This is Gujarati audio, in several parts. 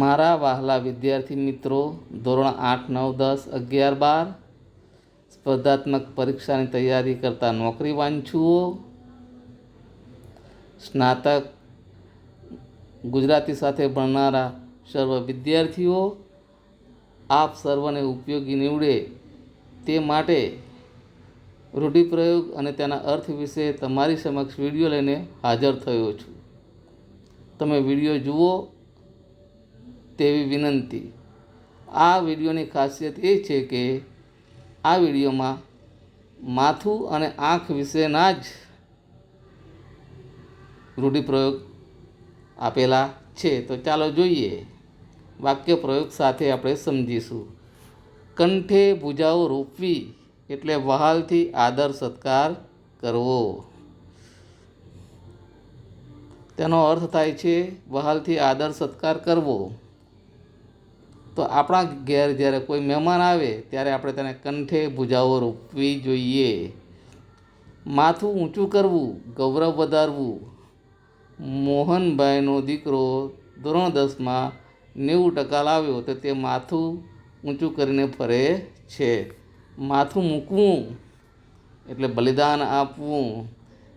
મારા વહાલા વિદ્યાર્થી મિત્રો, ધોરણ 8, 9, 10, 11, 12 સ્પર્ધાત્મક પરીક્ષાની તૈયારી કરતા નોકરી વાંચુઓ, સ્નાતક ગુજરાતી સાથે ભણનારા સર્વ વિદ્યાર્થીઓ, આપ સર્વને ઉપયોગી નીવડે તે માટે રૂઢિપ્રયોગ અને તેના અર્થ વિશે તમારી સમક્ષ વિડીયો લઈને હાજર થયો છું. તમે વિડીયો જુઓ તેવી વિનંતી. આ વિડીયોની ખાસિયત એ છે કે આ વિડીયોમાં માથું અને આંખ વિશેના જ રૂઢિપ્રયોગ આપેલા છે. તો ચાલો જોઈએ. વાક્ય પ્રયોગ સાથે આપણે સમજીશું. કંઠે ભુજાઓ રોપવી એટલે વહાલથી આદર સત્કાર કરવો. તેનો અર્થ થાય છે વહાલથી આદર સત્કાર કરવો. તો આપણા ઘેર જ્યારે કોઈ મહેમાન આવે ત્યારે આપણે તેને કંઠે ભુજાઓ રોપવી જોઈએ. માથું ઊંચું કરવું, ગૌરવ વધારવું. મોહનભાઈનો દીકરો ધોરણ 10માં 90% લાવ્યો તો તે માથું ઊંચું કરીને ફરે છે. માથું મૂકવું એટલે બલિદાન આપવું.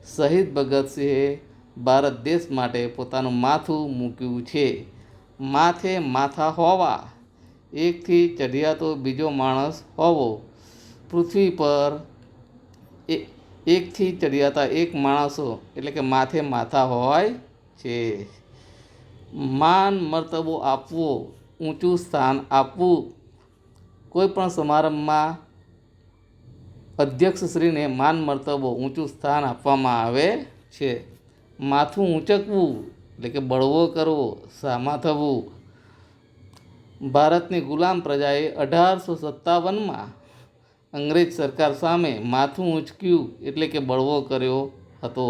શહીદ ભગતસિંહે ભારત દેશ માટે પોતાનું માથું મૂક્યું છે. માથે માથા હોવા, એકથી ચઢિયાતો બીજો માણસ હોવો. પૃથ્વી પર એકથી ચઢિયાતા એક માણસો એટલે કે માથે માથા હોય છે. માન મર્તબો આપવો, ઊંચું સ્થાન આપવું. કોઈ પણ સમારંભમાં અધ્યક્ષશ્રીને માન મર્તબો, ઊંચું સ્થાન આપવામાં આવે છે. માથું ઊંચકવું એટલે કે બળવો કરવો, સામા થવું. ભારતની ગુલામ પ્રજાએ 1857માં અંગ્રેજ સરકાર સામે માથું ઊંચક્યું એટલે કે બળવો કર્યો હતો.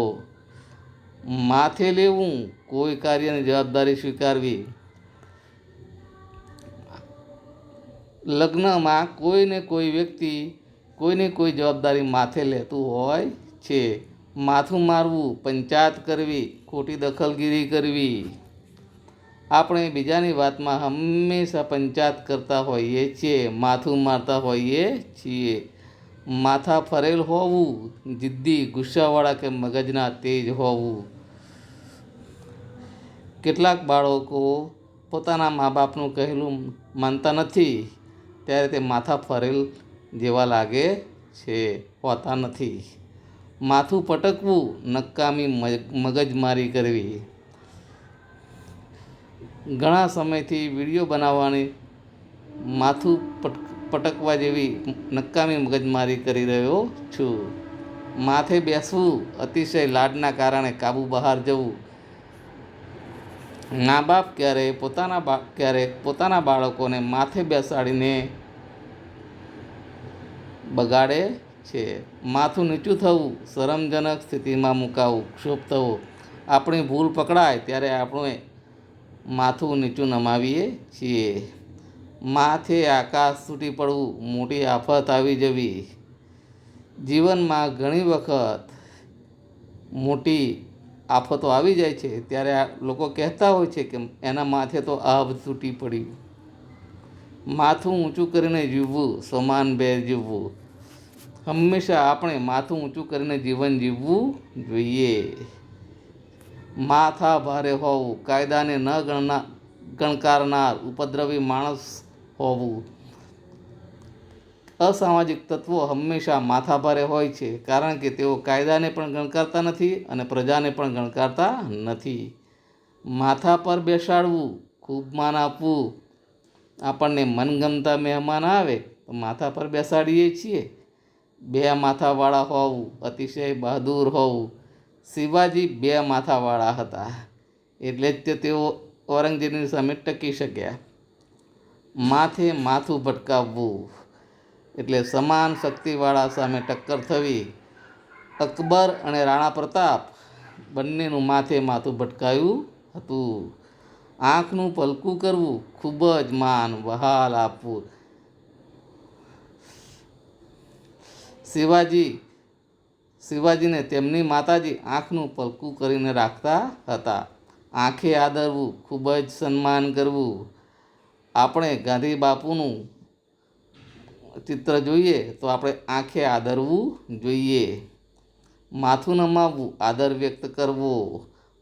માથે લેવું, કોઈ કાર્યની જવાબદારી સ્વીકારવી. લગ્નમાં કોઈને કોઈ વ્યક્તિ કોઈને કોઈ જવાબદારી માથે લેતું હોય છે. માથું મારવું, પંચાયત કરવી, ખોટી દખલગીરી કરવી. આપણે બીજાની વાતમાં હંમેશા પંચાયત કરતા હોઈએ છીએ, માથું મારતા હોઈએ છીએ. માથા ફરેલ હોવું, જિદ્દી, ગુસ્સાવાળા કે મગજના તેજ હોવું. કેટલાક બાળકો પોતાના મા બાપનું કહેલું માનતા નથી ત્યારે તે માથા ફરેલ જેવા લાગે છે, હોતા નથી. માથું પટકવું, નકામી મગજમારી કરવી. ઘણા સમયથી વિડીયો બનાવવાની માથું પટકવા જેવી નકામી મગજમારી કરી રહ્યો છું. માથે બેસવું, અતિશય લાડના કારણે કાબુ બહાર જવું. મા બાપ ક્યારેક પોતાના બાળકોને માથે બેસાડીને બગાડે છે. માથું નીચું થવું, શરમજનક સ્થિતિમાં મુકાવું, ક્ષોભ થવો. આપણી ભૂલ પકડાય ત્યારે આપણે માથું નીચું નમાવીએ છીએ. માથે આકાશ તૂટી પડવું, મોટી આફત આવી જવી. જીવનમાં ઘણી વખત મોટી આફતો આવી જાય છે ત્યારે લોકો કહેતા હોય છે કે એના માથે તો આભ તૂટી પડ્યું. માથું ઊંચું કરીને જીવવું, સમાનભેર જીવવું. હંમેશા આપણે માથું ઊંચું કરીને જીવન જીવવું જોઈએ. માથા ભારે હોવું, કાયદાને ન ગણકારનાર, ઉપદ્રવી માણસ હોવું. અસામાજિક તત્વો હંમેશા માથાભારે હોય છે કારણ કે તેઓ કાયદાને પણ ગણકારતા નથી અને પ્રજાને પણ ગણકારતા નથી. માથા પર બેસાડવું, ખૂબ માન આપવું. આપણને મનગમતા મહેમાન આવે તો માથા પર બેસાડીએ છીએ. બે માથાવાળા હોવું, અતિશય બહાદુર હોવું. શિવાજી 2 માથાવાળા હતા એટલે જ તેઓ ઔરંગઝેબની સામે ટકી શક્યા. માથે માથું ભટકાવવું એટલે સમાન શક્તિવાળા સામે ટક્કર થવી. અકબર અને રાણા પ્રતાપ બંનેનું માથે માથું ભટકાયું હતું. આંખનું પલકું કરવું, ખૂબ જ માન વહાલ આપવું. શિવાજીને તેમની માતાજી આંખનું પલકું કરીને રાખતા હતા. આંખે આદરવું, ખૂબ જ સન્માન કરવું. આપણે ગાંધી બાપુનું ચિત્ર જોઈએ તો આપણે આંખે આદરવું જોઈએ. માથું નમાવવું, આદર વ્યક્ત કરવો.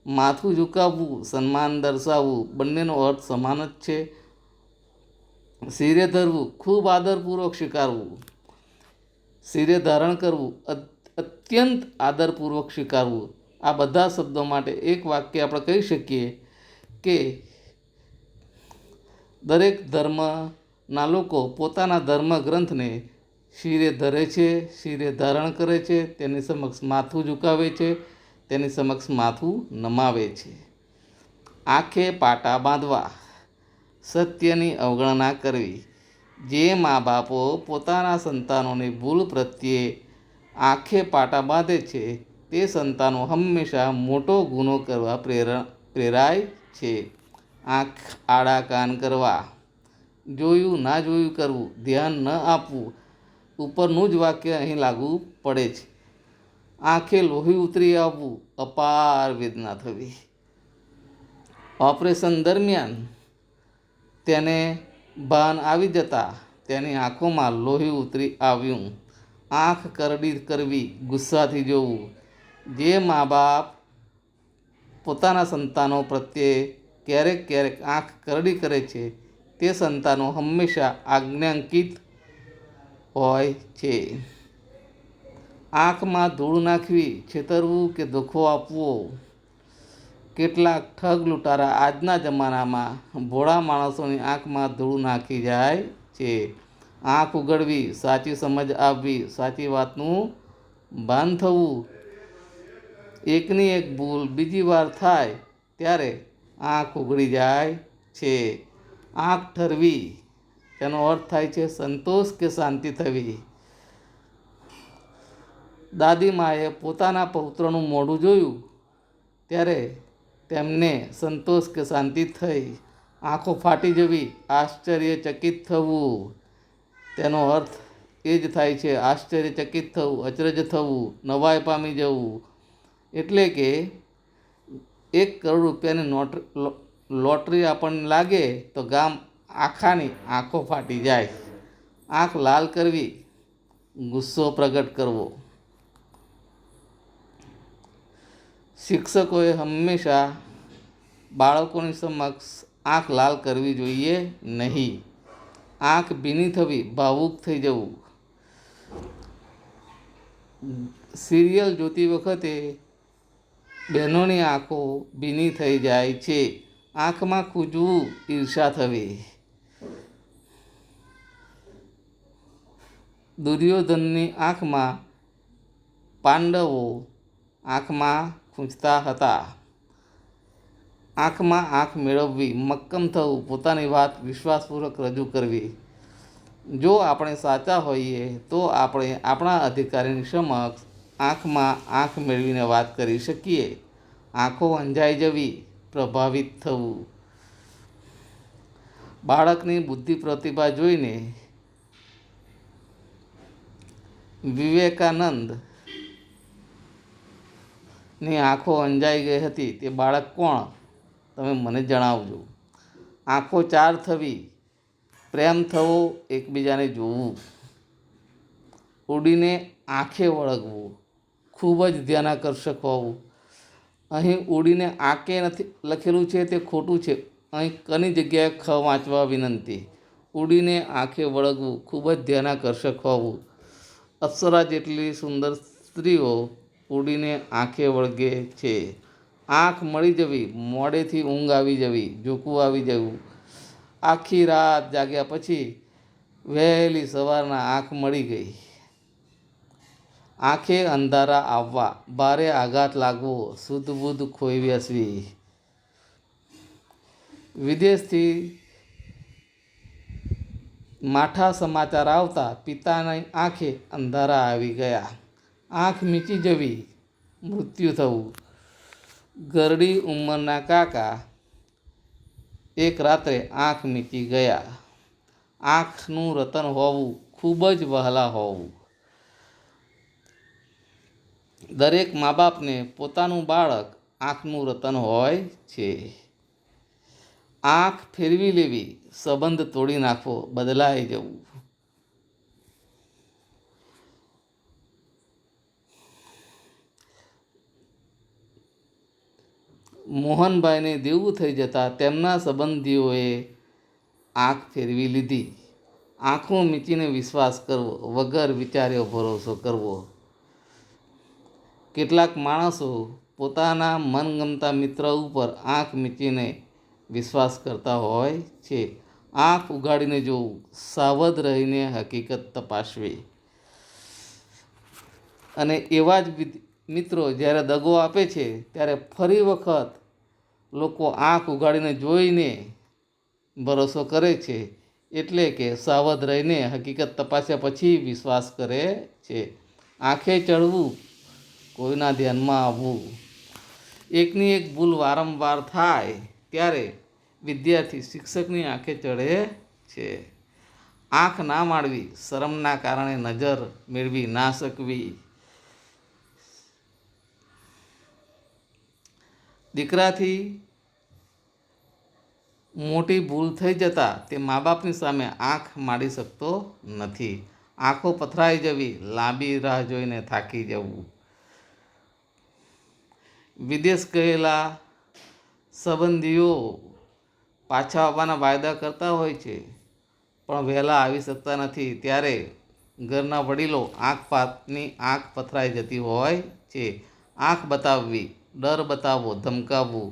માથું ઝુકાવવું, સન્માન દર્શાવવું. બંનેનો અર્થ સમાન જ છે. શિરે ધરવું, ખૂબ આદરપૂર્વક સ્વીકારવું. શિરે ધારણ કરવું, અત્યંત આદરપૂર્વક સ્વીકારવું. આ બધા શબ્દો માટે એક વાક્ય આપણે કહી શકીએ કે દરેક ધર્મના લોકો પોતાના ધર્મ ગ્રંથને શિરે ધરે છે, શિરે ધારણ કરે છે, તેની સમક્ષ માથું ઝુકાવે છે, તેની સમક્ષ માથું નમાવે છે. આંખે પાટા બાંધવા, સત્યની અવગણના કરવી. જે મા બાપો પોતાના સંતાનોની ભૂલ પ્રત્યે આંખે પાટા બાંધે છે તે સંતાનો હંમેશા મોટો ગુનો કરવા પ્રેરાય છે. આંખ આડા કાન કરવા, જોયું ના જોયું કરવું, ધ્યાન ન આપવું. ઉપરનું જ વાક્ય અહીં લાગુ પડે છે. આંખે લોહી ઉતરી આવવું, અપાર વેદના થવી. ઓપરેશન દરમિયાન તેને ભાન આવી જતાં તેની આંખોમાં લોહી ઉતરી આવ્યું. આંખ કરડી કરવી, ગુસ્સાથી જોવું. જે મા બાપ પોતાના સંતાનો પ્રત્યે ક્યારેક ક્યારેક આંખ કરડી કરે છે તે સંતાનો હંમેશા આજ્ઞાંકિત હોય છે. આંખમાં ધૂળ નાખવી, છેતરવું કે ધોખો આપવો. કેટલાક ઠગ લૂંટારા આજના જમાનામાં ભોળા માણસોની આંખમાં ધૂળ નાખી જાય છે. આંખ ઉઘડવી, સાચી સમજ આપવી, સાચી વાતનું ભાન થવું. એકની એક ભૂલ બીજી વાર થાય ત્યારે આંખ ઉઘડી જાય છે. આંખ ઠરવી, તેનો અર્થ થાય છે સંતોષ કે શાંતિ થવી. દાદીમાએ પોતાના પૌત્રનું મોઢું જોયું ત્યારે તેમને સંતોષ કે શાંતિ થઈ. આંખો ફાટી જવી, આશ્ચર્યચકિત થવું. તેનો અર્થ એ જ થાય છે આશ્ચર્યચકિત થવું, અચરજ થવું, નવાઈ પામી જવું. એટલે કે 1 કરોડ રૂપિયાની લોટરી આપણને લાગે તો ગામ આખાની આંખો ફાટી જાય. આંખ લાલ કરવી, ગુસ્સો પ્રગટ કરવો. શિક્ષકોએ હંમેશા બાળકોની સમક્ષ આંખ લાલ કરવી જોઈએ નહીં. આંખ ભીની થવી, ભાવુક થઈ જવું. સિરિયલ જોતી વખતે બહેનોની આંખો ભીની થઈ જાય છે. આંખમાં ખૂજવું, ઈર્ષા થવી. દુર્યોધનની આંખમાં પાંડવો આંખમાં ખૂંચતા હતા. આંખમાં આંખ મેળવવી, મક્કમ થવું, પોતાની વાત વિશ્વાસપૂર્વક રજૂ કરવી. જો આપણે સાચા હોઈએ તો આપણે આપણા અધિકારીની સમક્ષ આંખમાં આંખ મેળવીને વાત કરી શકીએ. આંખો અંજાઈ જવી, પ્રભાવિત થવું. બાળકની બુદ્ધિ પ્રતિભા જોઈને વિવેકાનંદની આંખો અંજાઈ ગઈ હતી. તે બાળક કોણ? તમે મને જણાવજો. આંખો ચાર થવી, પ્રેમ થવો, એકબીજાને જોવું. ઉડીને આંખે વળગવું, ખૂબ જ ધ્યાનાકર્ષક હોવું. અહીં ઉડીને આંકે નથી લખેલું છે તે ખોટું છે. અહીં કની જગ્યાએ ખ વાંચવા વિનંતી. ઉડીને આંખે વળગવું, ખૂબ જ ધ્યાનાકર્ષક હોવું. અપ્સરા જેટલી સુંદર સ્ત્રીઓ ઉડીને આંખે વળગે છે. આંખ મળી જવી, મોડેથી ઊંઘ આવી જવી, ઝોકું આવી જવું. આખી રાત જાગ્યા પછી વહેલી સવારના આંખ મળી ગઈ. આંખે અંધારા આવવા, ભારે આઘાત લાગવો, શુદ્ધ બુદ્ધ ખોઈ બેસવી. વિદેશથી માઠા સમાચાર આવતા પિતાની આંખે અંધારા આવી ગયા. આંખ મીચી જવી, મૃત્યુ થવું. ઘરડી ઉંમરના કાકા એક રાત્રે આંખ મીચી ગયા. આંખનું રતન હોવું, ખૂબ જ વહાલા હોવું. દરેક મા બાપને પોતાનું બાળક આંખનું રતન હોય છે. આંખ ફેરવી લેવી, સંબંધ તોડી નાખવો, બદલાઈ જવું. મોહનભાઈને દેવું થઈ જતાં તેમના સંબંધીઓએ આંખ ફેરવી લીધી. આંખો મીચીને વિશ્વાસ કરવો, વગર વિચાર્યો ભરોસો કરવો. કેટલાક માણસો પોતાના મનગમતા મિત્ર ઉપર આંખ મીચીને વિશ્વાસ કરતા હોય છે. આંખ ઉગાડીને જોવું, સાવધ રહીને હકીકત તપાસવી. અને એવા જ મિત્રો જ્યારે દગો આપે છે ત્યારે ફરી વખત લોકો આંખ ઉગાડીને જોઈને ભરોસો કરે છે. એટલે કે સાવધ રહીને હકીકત તપાસ્યા પછી વિશ્વાસ કરે છે. આંખે ચડવું, કોઈના ધ્યાનમાં આવવું. એકની એક ભૂલ વારંવાર થાય ત્યારે વિદ્યાર્થી શિક્ષકની આંખે ચડે છે. આંખ ના માળવી, શરમના કારણે નજર મેળવી ના શકવી. દીકરાથી મોટી ભૂલ થઈ જતાં તે મા બાપની સામે આંખ માંડી શકતો નથી. આંખો પથરાઈ જવી, લાંબી રાહ જોઈને થાકી જવું. વિદેશ ગયેલા સંબંધીઓ પાછા આવવાના વાયદા કરતા હોય છે પણ વહેલા આવી શકતા નથી. ત્યારે ઘરના વડીલો આંખ પથરાઈ જતી હોય છે. આંખ બતાવવી, ડર બતાવવો, ધમકાવવું.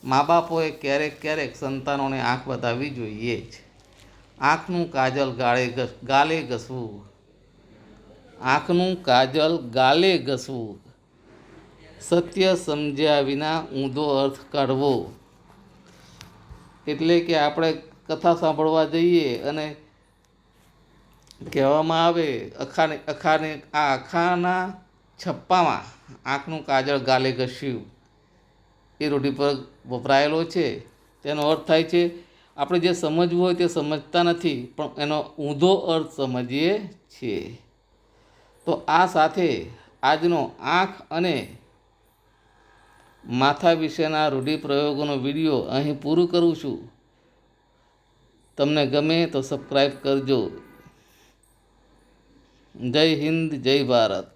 મા બાપોએ ક્યારેક સંતાનોને આંખ બતાવવી જોઈએ જ. આંખનું કાજલ ગાલે ઘસવું. આંખનું કાજલ ગાલે ઘસવું. સત્ય સમજ્યા વિના ઊંધો અર્થ કાઢવો. એટલે કે આપણે કથા સાંભળવા જઈએ અને કહેવામાં આવે અખાના છપ્પામાં આંખનું કાજળ ગાલે ઘસ્યું, એ રૂઢિ પર વપરાયેલો છે. તેનો અર્થ થાય છે આપણે જે સમજવું હોય તે સમજતા નથી પણ એનો ઊંધો અર્થ સમજીએ છીએ. તો આ સાથે આજનો આંખ અને માથા વિશેના રૂઢિપ્રયોગોનો વિડીયો અહીં પૂરું કરું છું. તમને ગમે તો સબસ્ક્રાઈબ કરજો. જય હિન્દ, જય ભારત.